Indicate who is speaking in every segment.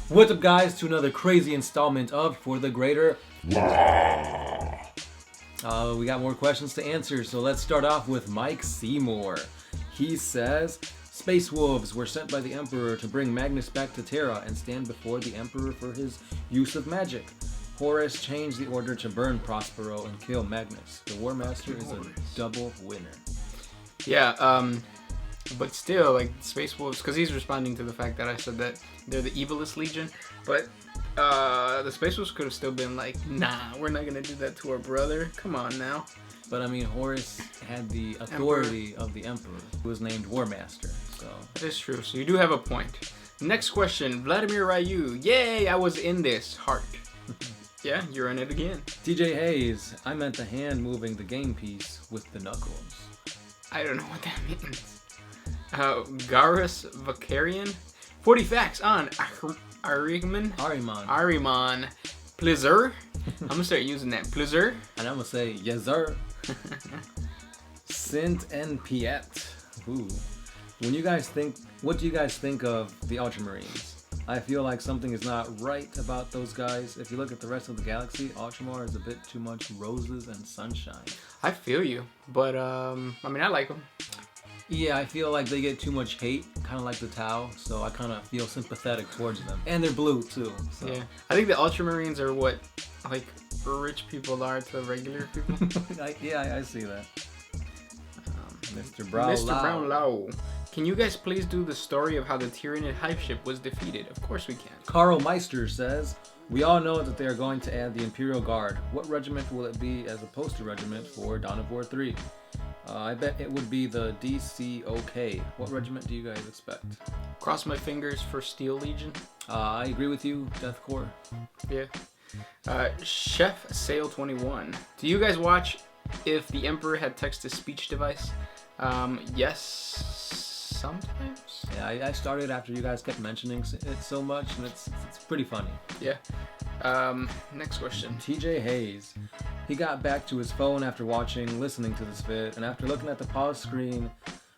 Speaker 1: What's up, guys, to another crazy installment of For the Greater. We got more questions to answer, so let's start off with Mike Seymour. He says, Space Wolves were sent by the Emperor to bring Magnus back to Terra and stand before the Emperor for his use of magic. Horus changed the order to burn Prospero and kill Magnus. The War Master is a double winner.
Speaker 2: Yeah, but still, like, Space Wolves, because he's responding to the fact that I said that they're the evilest legion, but the Space Wolves could have still been like, nah, we're not going to do that to our brother. Come on now.
Speaker 1: But I mean, Horus had the authority of the Emperor, who was named War Master, so...
Speaker 2: That is true, so you do have a point. Next question, Vladimir Ryu. Yay, I was in this. Heart. Yeah, you're in it again.
Speaker 1: TJ Hayes, I meant the hand moving the game piece with the knuckles.
Speaker 2: I don't know what that means. Garrus Vakarian. 40 facts on Ahriman. Pleasure. I'm gonna start using that. Pleasure.
Speaker 1: And I'm gonna say, yes, sir. Sint and Piet. Ooh. What do you guys think of the Ultramarines? I feel like something is not right about those guys. If you look at the rest of the galaxy, Ultramar is a bit too much roses and sunshine.
Speaker 2: I feel you, but I mean, I like them.
Speaker 1: Yeah, I feel like they get too much hate, kind of like the Tau, so I kind of feel sympathetic towards them. And they're blue, too. So.
Speaker 2: Yeah, I think the Ultramarines are what, like, rich people are to regular people.
Speaker 1: I see that. Mr.
Speaker 2: Brownlow. Can you guys please do the story of how the Tyranid hype ship was defeated? Of course we can.
Speaker 1: Carl Meister says, we all know that they are going to add the Imperial Guard. What regiment will it be as a poster regiment for Dawn of War 3? I bet it would be the DCOK. What regiment do you guys expect?
Speaker 2: Cross my fingers for Steel Legion.
Speaker 1: I agree with you, Death Corps.
Speaker 2: Yeah. Chef Sale 21. Do you guys watch if the Emperor had text-to-speech device? Yes, sometimes.
Speaker 1: Yeah, I started after you guys kept mentioning it so much, and it's pretty funny.
Speaker 2: Yeah. Next question.
Speaker 1: TJ Hayes. He got back to his phone after listening to this vid, and after looking at the pause screen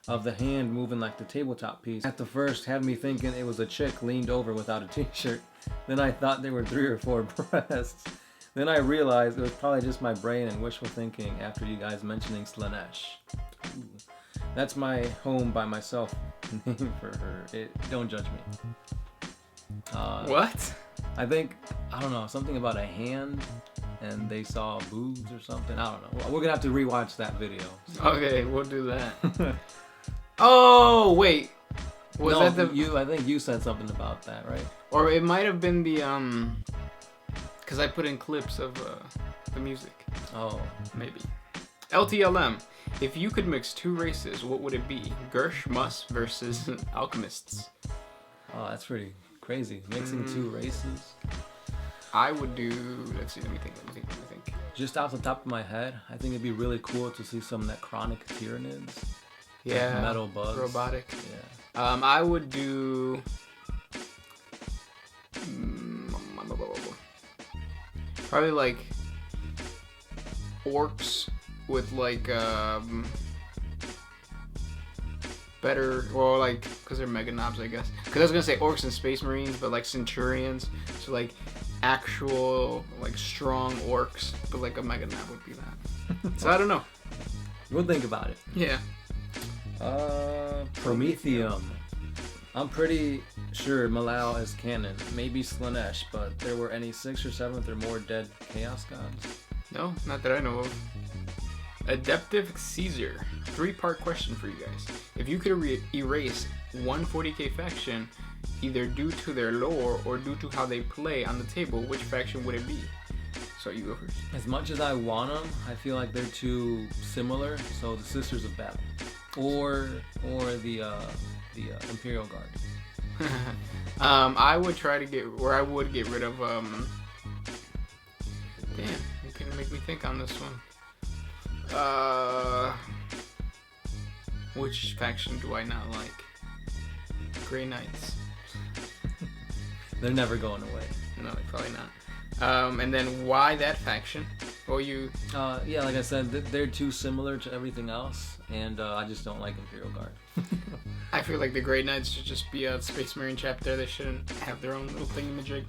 Speaker 1: of the hand moving like the tabletop piece, at the first had me thinking it was a chick leaned over without a t-shirt. Then I thought there were 3 or 4 breasts. Then I realized it was probably just my brain and wishful thinking after you guys mentioning Slanesh. Ooh. That's my home by myself name for her. Don't judge me.
Speaker 2: What?
Speaker 1: I think, I don't know, something about a hand and they saw boobs or something. I don't know. We're gonna have to rewatch that video. So.
Speaker 2: Okay, we'll do that. Oh, wait.
Speaker 1: I think you said something about that, right?
Speaker 2: Or it might have been the, because I put in clips of the music.
Speaker 1: Oh.
Speaker 2: Maybe. LTLM. If you could mix 2 races, what would it be? Gersh Muss versus Alchemists.
Speaker 1: Oh, that's pretty crazy. Mixing 2 races.
Speaker 2: I would do... Let's see. Let me think.
Speaker 1: Just off the top of my head, I think it'd be really cool to see some necrotic Tyranids.
Speaker 2: Yeah.
Speaker 1: Like metal bugs.
Speaker 2: Robotic.
Speaker 1: Yeah.
Speaker 2: I would do... Probably like... Orcs with like better, or like, because they're mega knobs, I guess. Because I was gonna say Orcs and Space Marines, but like Centurions, so like actual like strong Orcs, but like a mega knob would be that. So I don't know.
Speaker 1: We'll think about it.
Speaker 2: Yeah.
Speaker 1: Prometheum. I'm pretty sure Malal is canon. Maybe Slanesh, but there were any 6th or 7th or more dead Chaos Gods?
Speaker 2: No, not that I know of. Adeptive Caesar. 3-part question for you guys. If you could erase one 40k faction, either due to their lore or due to how they play on the table, which faction would it be? So you go first.
Speaker 1: As much as I want them, I feel like they're too similar. So the Sisters of Battle, or the Imperial Guard.
Speaker 2: I would get rid of Damn, you can make me think on this one. Which faction do I not like? Grey Knights.
Speaker 1: They're never going away.
Speaker 2: No, probably not. And then why that faction? Well, you.
Speaker 1: Yeah, like I said, they're too similar to everything else, and I just don't like Imperial Guard.
Speaker 2: I feel like the Grey Knights should just be a Space Marine chapter. They shouldn't have their own little thingamajig.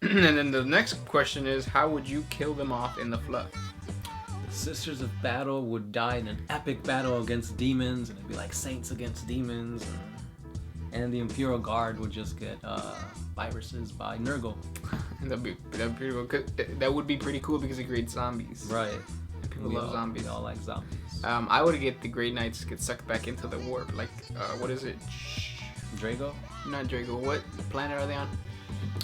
Speaker 2: And then the next question is, how would you kill them off in the fluff?
Speaker 1: The Sisters of Battle would die in an epic battle against demons, and it'd be like saints against demons, and the Imperial Guard would just get viruses by Nurgle.
Speaker 2: That'd be pretty cool. That would be pretty cool because it creates zombies.
Speaker 1: Right.
Speaker 2: And people love zombies.
Speaker 1: We all like zombies.
Speaker 2: I would get the Grey Knights get sucked back into the warp. Like, what is it?
Speaker 1: Drago?
Speaker 2: Not Drago. What planet are they on?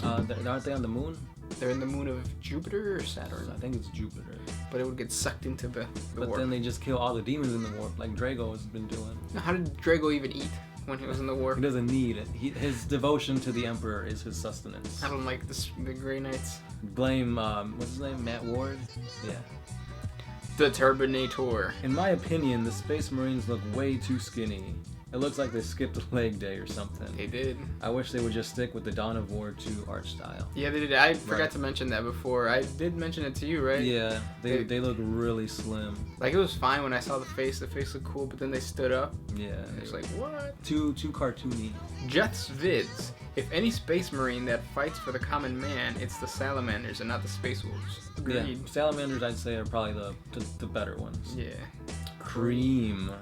Speaker 1: Aren't they on the moon?
Speaker 2: They're in the moon of Jupiter or Saturn?
Speaker 1: I think it's Jupiter.
Speaker 2: But it would get sucked into the
Speaker 1: But
Speaker 2: warp.
Speaker 1: then they just kill all the demons in the warp, like Drago has been doing.
Speaker 2: How did Drago even eat when he was in the warp?
Speaker 1: He doesn't need it. His devotion to the Emperor is his sustenance.
Speaker 2: I don't like the Grey Knights.
Speaker 1: Blame, what's his name? Matt Ward? Yeah.
Speaker 2: The Turbinator.
Speaker 1: In my opinion, the Space Marines look way too skinny. It looks like they skipped a leg day or something.
Speaker 2: They did.
Speaker 1: I wish they would just stick with the Dawn of War 2 art style.
Speaker 2: Yeah, they did. I forgot to mention that before. I did mention it to you, right?
Speaker 1: Yeah, they look really slim.
Speaker 2: Like, it was fine when I saw the face. The face looked cool, but then they stood up.
Speaker 1: Yeah.
Speaker 2: It's like, what?
Speaker 1: Too cartoony.
Speaker 2: Jeth's vids. If any Space Marine that fights for the common man, it's the Salamanders and not the Space Wolves. Agreed.
Speaker 1: Yeah, Salamanders I'd say are probably the better ones.
Speaker 2: Yeah.
Speaker 1: Cream.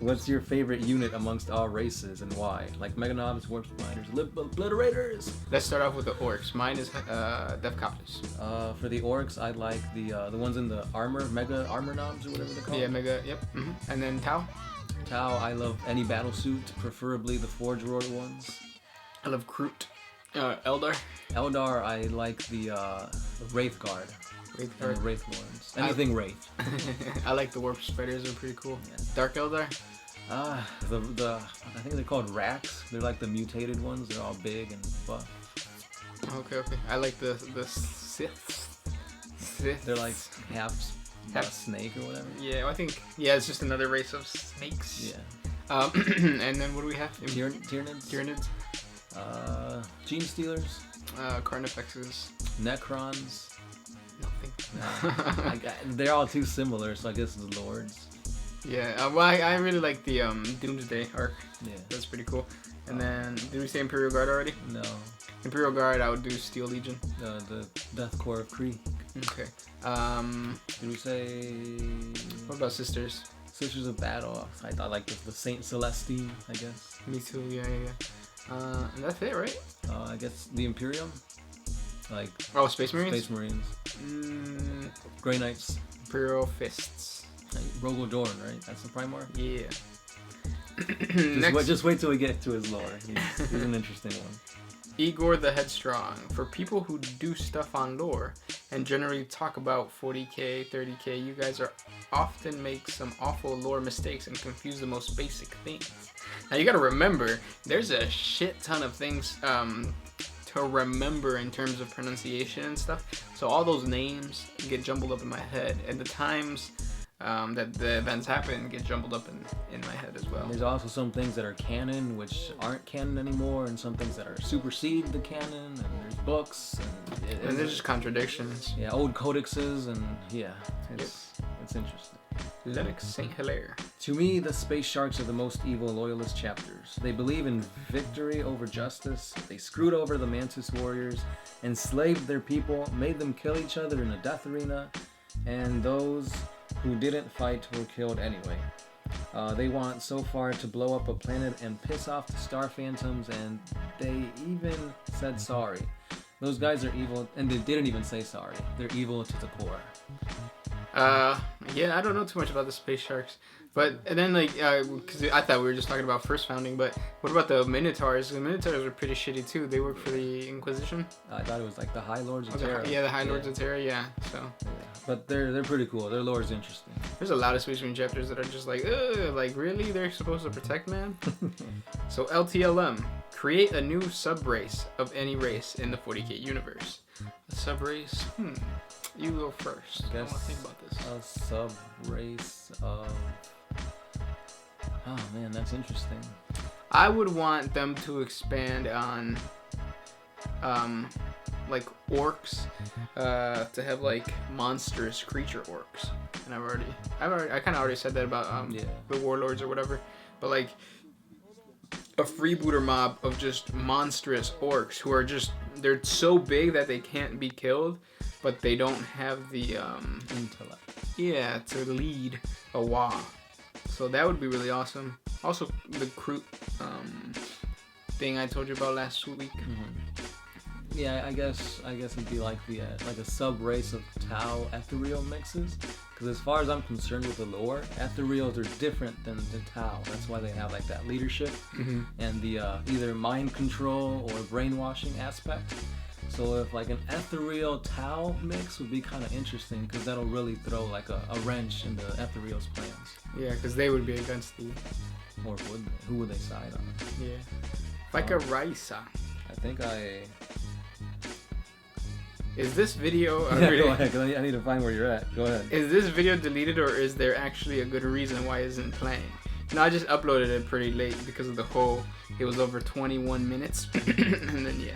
Speaker 1: What's your favorite unit amongst all races and why? Like Meganobs, Warp Spiders, Obliterators?
Speaker 2: Let's start off with the Orcs. Mine is Devcopters.
Speaker 1: For the Orcs, I like the ones in the armor, Mega Armor Knobs or whatever they're called.
Speaker 2: Yeah, Mega, yep. And then Tau?
Speaker 1: Tau, I love any battle suit, preferably the Forge Roar ones.
Speaker 2: I love Kroot. Eldar?
Speaker 1: Eldar, I like the Wraith Guard.
Speaker 2: Wraith
Speaker 1: And the
Speaker 2: Guard.
Speaker 1: Wraith Lords. Anything Wraith.
Speaker 2: I like the Warp Spiders, they're pretty cool.
Speaker 1: Yeah.
Speaker 2: Dark Eldar?
Speaker 1: The I think they're called Racks. They're like the mutated ones. They're all big and buff.
Speaker 2: Okay. I like the Siths.
Speaker 1: They're like half snake or whatever.
Speaker 2: Yeah, I think, it's just another race of snakes.
Speaker 1: Yeah.
Speaker 2: And then what do we have?
Speaker 1: Tyranids.
Speaker 2: Tyranids.
Speaker 1: Gene Stealers.
Speaker 2: Carnifexes.
Speaker 1: Necrons.
Speaker 2: Nothing.
Speaker 1: They're all too similar, so I guess the Lords.
Speaker 2: Yeah, well, I really like the Doomsday arc.
Speaker 1: Yeah.
Speaker 2: That's pretty cool. And then, did we say Imperial Guard already?
Speaker 1: No.
Speaker 2: Imperial Guard, I would do Steel Legion.
Speaker 1: The Death Corps of Kree.
Speaker 2: Okay.
Speaker 1: Did we say...
Speaker 2: What about Sisters?
Speaker 1: Sisters of Battle? I thought like the Saint Celestine, I guess.
Speaker 2: Me too, yeah. And that's it, right?
Speaker 1: I guess the Imperium. Like...
Speaker 2: Oh, Space Marines?
Speaker 1: Space Marines. Grey Knights.
Speaker 2: Imperial Fists.
Speaker 1: Rogel Dorn, right? That's the Primarch?
Speaker 2: Yeah.
Speaker 1: Just wait till we get to his lore. He's an interesting one.
Speaker 2: Igor the Headstrong. For people who do stuff on lore and generally talk about 40k, 30k, you guys are often make some awful lore mistakes and confuse the most basic things. Now you gotta remember, there's a shit ton of things to remember in terms of pronunciation and stuff. So all those names get jumbled up in my head, and the times that the events happen get jumbled up in my head as well.
Speaker 1: There's also some things that are canon which aren't canon anymore, and some things that are supersede the canon, and there's books
Speaker 2: And there's just contradictions.
Speaker 1: Yeah, old codexes, and yeah, it's interesting.
Speaker 2: Lennox St. Hilaire.
Speaker 1: To me, the Space Sharks are the most evil loyalist chapters. They believe in victory over justice. They screwed over the Mantis warriors, enslaved their people, made them kill each other in a death arena, and those who didn't fight were killed anyway. They want so far to blow up a planet and piss off the Star Phantoms, and they even said sorry. Those guys are evil, and they didn't even say sorry. They're evil to the core.
Speaker 2: Yeah, I don't know too much about the Space Sharks, but and then because I thought we were just talking about first founding, but what about the Minotaurs? The Minotaurs are pretty shitty too. They work for the Inquisition.
Speaker 1: I thought it was like the High Lords of Terra.
Speaker 2: Yeah, the High Lords of Terra. Yeah, so.
Speaker 1: Yeah. But they're pretty cool. Their lore is interesting.
Speaker 2: There's a lot of Space Marine chapters that are just like, ugh, like really? They're supposed to protect man? So LTLM, create a new sub-race of any race in the 40k universe. A sub-race? You go first. I want to think about this.
Speaker 1: A sub-race of... Oh man, that's interesting.
Speaker 2: I would want them to expand on like orcs, to have like monstrous creature orcs. And I kind of already said that about the warlords or whatever. But like a freebooter mob of just monstrous orcs who are they're so big that they can't be killed, but they don't have the
Speaker 1: intellect.
Speaker 2: Yeah, to lead a WA. So that would be really awesome. Also, the crew thing I told you about last week.
Speaker 1: Mm-hmm. Yeah, I guess it'd be like the like a sub race of Tau ethereal mixes. Because as far as I'm concerned with the lore, ethereals are different than the Tau. That's why they have like that leadership and the either mind control or brainwashing aspect. So if like an ethereal Tau mix would be kind of interesting, because that'll really throw like a wrench in the ethereal's plans.
Speaker 2: Yeah, because they would be against the.
Speaker 1: Or would they? Who would they side on?
Speaker 2: Yeah. Like a Raisa.
Speaker 1: I think
Speaker 2: Is this video...
Speaker 1: Yeah, go ahead, 'cause I need to find where you're at. Go ahead.
Speaker 2: Is this video deleted, or is there actually a good reason why it isn't playing? No, I just uploaded it pretty late because of the whole... It was over 21 minutes. And then, yeah.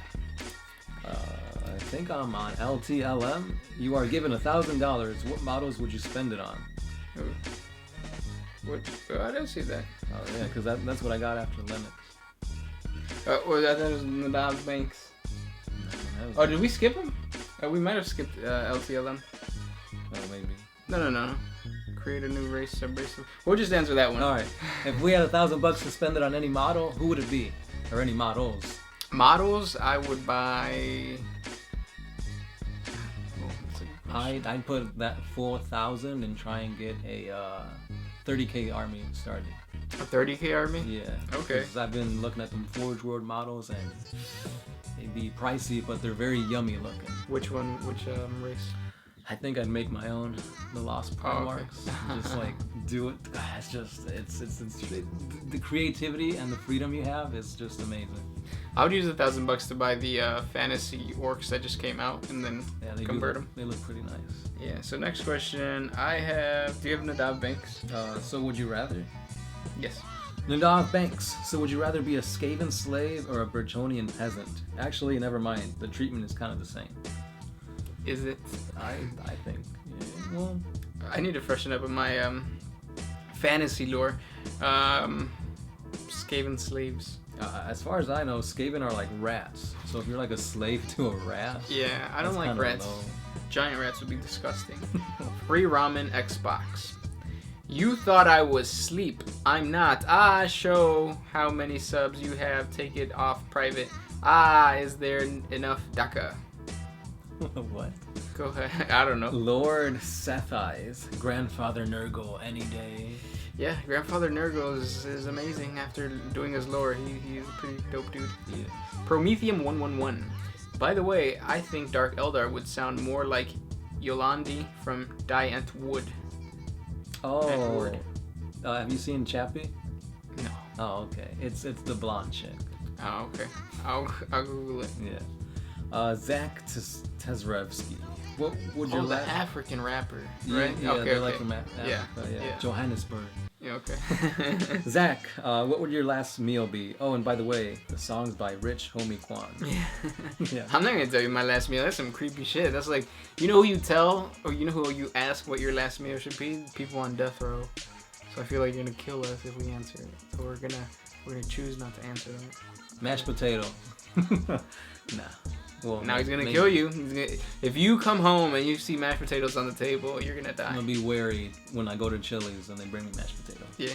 Speaker 1: I think I'm on LTLM. You are given $1,000. What models would you spend it on?
Speaker 2: What? Oh, I didn't see that.
Speaker 1: Oh, yeah, because that's what I got after Linux.
Speaker 2: Or that was Nadav Banks. Oh, did we skip him? We might have skipped LTLM.
Speaker 1: Oh, maybe.
Speaker 2: No. Create a new race, sub-race. We'll just answer that one.
Speaker 1: All right. If we had $1,000 to spend it on any model, who would it be? Or any models?
Speaker 2: Models, I would buy...
Speaker 1: I'd put that 4,000 and try and get a 30k army started.
Speaker 2: A 30k army?
Speaker 1: Yeah.
Speaker 2: Okay.
Speaker 1: 'Cause I've been looking at them Forge World models and they'd be pricey, but they're very yummy looking.
Speaker 2: Which one? Which race?
Speaker 1: I think I'd make my own, the Lost Primarchs.
Speaker 2: Okay.
Speaker 1: Just like do it. It's just it's the creativity and the freedom you have is just amazing.
Speaker 2: I would use $1,000 to buy the fantasy orcs that just came out and then convert them.
Speaker 1: They look pretty nice.
Speaker 2: Yeah. So next question, I have. Do you have Nadav Banks?
Speaker 1: So would you rather?
Speaker 2: Yes.
Speaker 1: Nadav Banks. So would you rather be a Skaven slave or a Burchonian peasant? Actually, never mind. The treatment is kind of the same.
Speaker 2: Is it?
Speaker 1: I think. Yeah, well,
Speaker 2: I need to freshen up with my fantasy lore. Skaven slaves.
Speaker 1: as far as I know, Skaven are like rats. So if you're like a slave to a rat,
Speaker 2: Yeah, I don't like rats.
Speaker 1: low.
Speaker 2: Giant rats would be disgusting. Free ramen Xbox. You thought I was sleep. I'm not. Show how many subs you have. Take it off private. Is there enough DACA?
Speaker 1: What?
Speaker 2: Go ahead. I don't know.
Speaker 1: Lord Sethai's grandfather Nurgle any day.
Speaker 2: Yeah, Grandfather Nurgle is amazing after doing his lore. He's a pretty dope dude.
Speaker 1: Yeah.
Speaker 2: Prometheum 111. By the way, I think Dark Eldar would sound more like Yolandi from Die Ent Wood.
Speaker 1: Oh. Have you seen Chappie?
Speaker 2: No.
Speaker 1: Oh, okay. It's the blonde chick.
Speaker 2: Oh, okay. I'll Google it.
Speaker 1: Yeah. Zach Tezrevsky. What would your
Speaker 2: the African rapper,
Speaker 1: Yeah,
Speaker 2: right?
Speaker 1: yeah,
Speaker 2: Okay,
Speaker 1: they're
Speaker 2: okay.
Speaker 1: like from Africa,
Speaker 2: Yeah.
Speaker 1: Johannesburg.
Speaker 2: Yeah, okay.
Speaker 1: Zach, what would your last meal be? Oh, and by the way, the song's by Rich Homie Quan. Yeah.
Speaker 2: I'm not gonna tell you my last meal. That's some creepy shit. That's like, you know who you tell, or you know who you ask what your last meal should be? People on death row. So I feel like you're gonna kill us if we answer it. So we're gonna choose not to answer that.
Speaker 1: Mashed potato. Nah. Well,
Speaker 2: Now he's gonna
Speaker 1: maybe.
Speaker 2: kill you. If you come home and you see mashed potatoes on the table, you're gonna
Speaker 1: I'm
Speaker 2: die.
Speaker 1: gonna be wary when I go to Chili's and they bring me mashed potatoes.
Speaker 2: Yeah.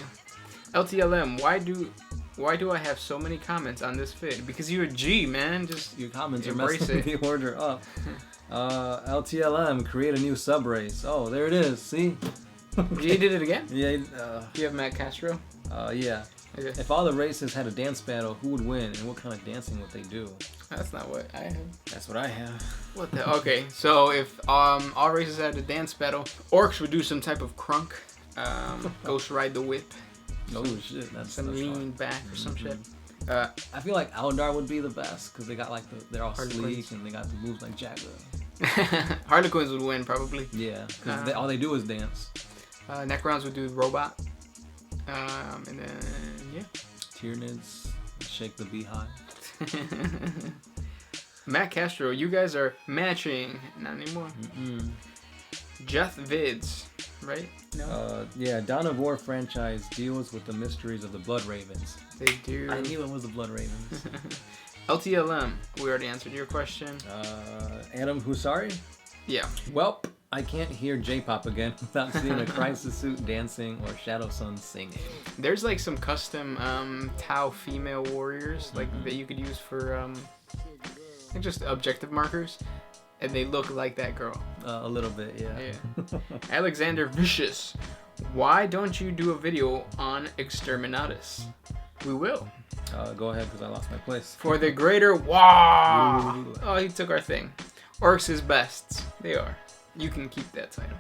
Speaker 2: LTLM, why do I have so many comments on this vid? Because you're a G, man. Just
Speaker 1: Your comments are
Speaker 2: embrace
Speaker 1: messing
Speaker 2: it.
Speaker 1: the order up. LTLM, create a new sub race. Oh, there it is. See?
Speaker 2: G did it again?
Speaker 1: Yeah.
Speaker 2: Do you have Matt Castro?
Speaker 1: Yeah.
Speaker 2: Okay.
Speaker 1: If all the races had a dance battle, who would win and what kind of dancing would they do?
Speaker 2: That's not what I have.
Speaker 1: That's what I have.
Speaker 2: What the? Okay, so if all races had a dance battle, orcs would do some type of crunk, ghost ride the whip,
Speaker 1: Oh shit, that's
Speaker 2: lean
Speaker 1: fun.
Speaker 2: back or some shit.
Speaker 1: I feel like Eldar would be the best because they got like they're all
Speaker 2: Harlequins.
Speaker 1: sleek and they got the moves like Jagger.
Speaker 2: Harlequins would win probably.
Speaker 1: Yeah, because all they do is dance.
Speaker 2: Necrons would do robot, and then yeah.
Speaker 1: Tyranids shake the beehive.
Speaker 2: Matt Castro, you guys are matching. Not anymore. Jeff Vids, right? No.
Speaker 1: Yeah, Dawn of War franchise deals with the mysteries of the Blood Ravens.
Speaker 2: They do.
Speaker 1: I knew it was the Blood Ravens.
Speaker 2: LTLM, we already answered your question.
Speaker 1: Adam Husari?
Speaker 2: Yeah.
Speaker 1: Welp, I can't hear J-pop again without seeing a Crisis Suit dancing or Shadow Sun singing.
Speaker 2: There's like some custom Tau female warriors like that you could use for like just objective markers, and they look like that girl.
Speaker 1: A little bit, yeah.
Speaker 2: Alexander Vicious, why don't you do a video on Exterminatus? We will.
Speaker 1: Go ahead, because I lost my place.
Speaker 2: For the greater wow. Oh, he took our thing. Orcs is best. They are. You can keep that title.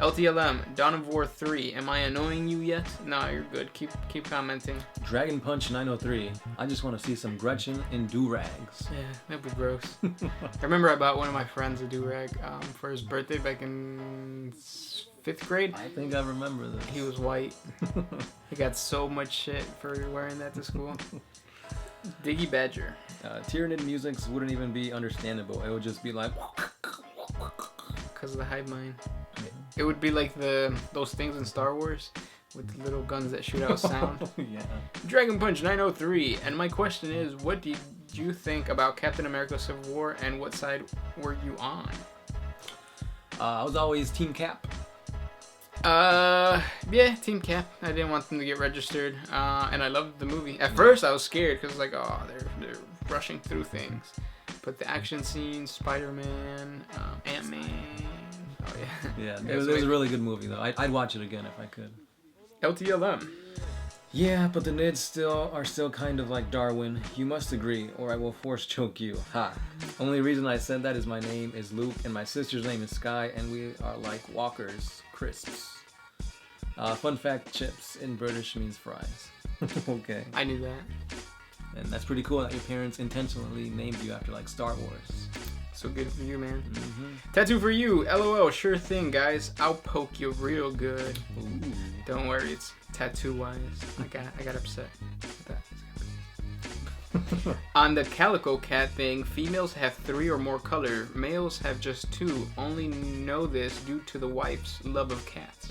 Speaker 2: LTLM, Dawn of War 3. Am I annoying you yet? No, you're good. Keep commenting.
Speaker 1: Dragon Punch 903. I just want to see some Gretchen in do-rags.
Speaker 2: Yeah, that'd be gross. I remember I bought one of my friends a do-rag for his birthday back in 5th grade.
Speaker 1: I think I remember this.
Speaker 2: He was white. He got so much shit for wearing that to school. Diggy Badger.
Speaker 1: Tyranid musics wouldn't even be understandable. It would just be like...
Speaker 2: Because of the hive mind. It would be like those things in Star Wars with the little guns that shoot out sound.
Speaker 1: Yeah.
Speaker 2: Dragon Punch 903. And my question is, what did you think about Captain America Civil War, and what side were you on?
Speaker 1: I was always Team Cap.
Speaker 2: Yeah, Team Cap. I didn't want them to get registered, and I loved the movie. At first, I was scared because like, oh, they're rushing through things, but the action scenes, Spider-Man, Ant-Man. Oh yeah.
Speaker 1: Yeah, it was a really good movie though. I'd watch it again if I could.
Speaker 2: LTLM.
Speaker 1: Yeah, but the Nids are still kind of like Darwin. You must agree, or I will force choke you. Ha. Only reason I said that is my name is Luke, and my sister's name is Sky, and we are like Walkers crisps. Fun fact: chips in British means fries. Okay.
Speaker 2: I knew that.
Speaker 1: And that's pretty cool that your parents intentionally named you after like Star Wars.
Speaker 2: So good for you, man. Tattoo for you. LOL. Sure thing, guys. I'll poke you real good.
Speaker 1: Ooh.
Speaker 2: Don't worry, it's tattoo wise. I got upset with that. On the Calico Cat thing, females have 3 or more color. Males have just 2. Only know this due to the wife's love of cats.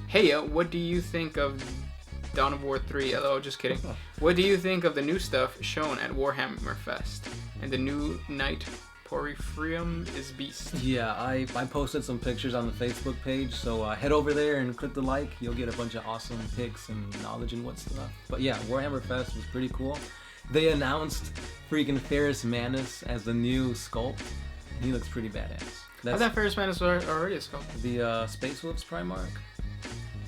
Speaker 2: Hey, what do you think of Dawn of War 3? Oh, just kidding. What do you think of the new stuff shown at Warhammer Fest? And the new Knight Porphyrium is beast.
Speaker 1: Yeah, I posted some pictures on the Facebook page, so head over there and click the like. You'll get a bunch of awesome pics and knowledge and what stuff. But yeah, Warhammer Fest was pretty cool. They announced freaking Ferrus Manus as the new sculpt. He looks pretty badass.
Speaker 2: I thought Ferrus Manus was already a sculpt.
Speaker 1: The Space Wolves Primarch.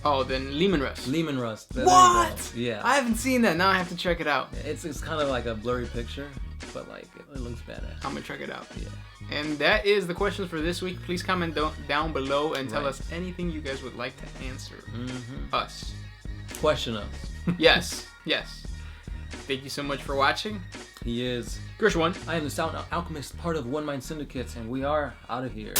Speaker 2: Oh, then Lehman Rust.
Speaker 1: Lehman Rust.
Speaker 2: What?
Speaker 1: Yeah.
Speaker 2: I haven't seen that. Now I have to check it out.
Speaker 1: It's kind of like a blurry picture, but like it looks badass.
Speaker 2: I'm gonna check it out.
Speaker 1: Yeah.
Speaker 2: And that is the questions for this week. Please comment down below and tell us anything you guys would like to answer us.
Speaker 1: Question us.
Speaker 2: Yes. Thank you so much for watching.
Speaker 1: He is
Speaker 2: Gershwin.
Speaker 1: I am the Sound Alchemist, part of One Mind Syndicates, and we are out of here.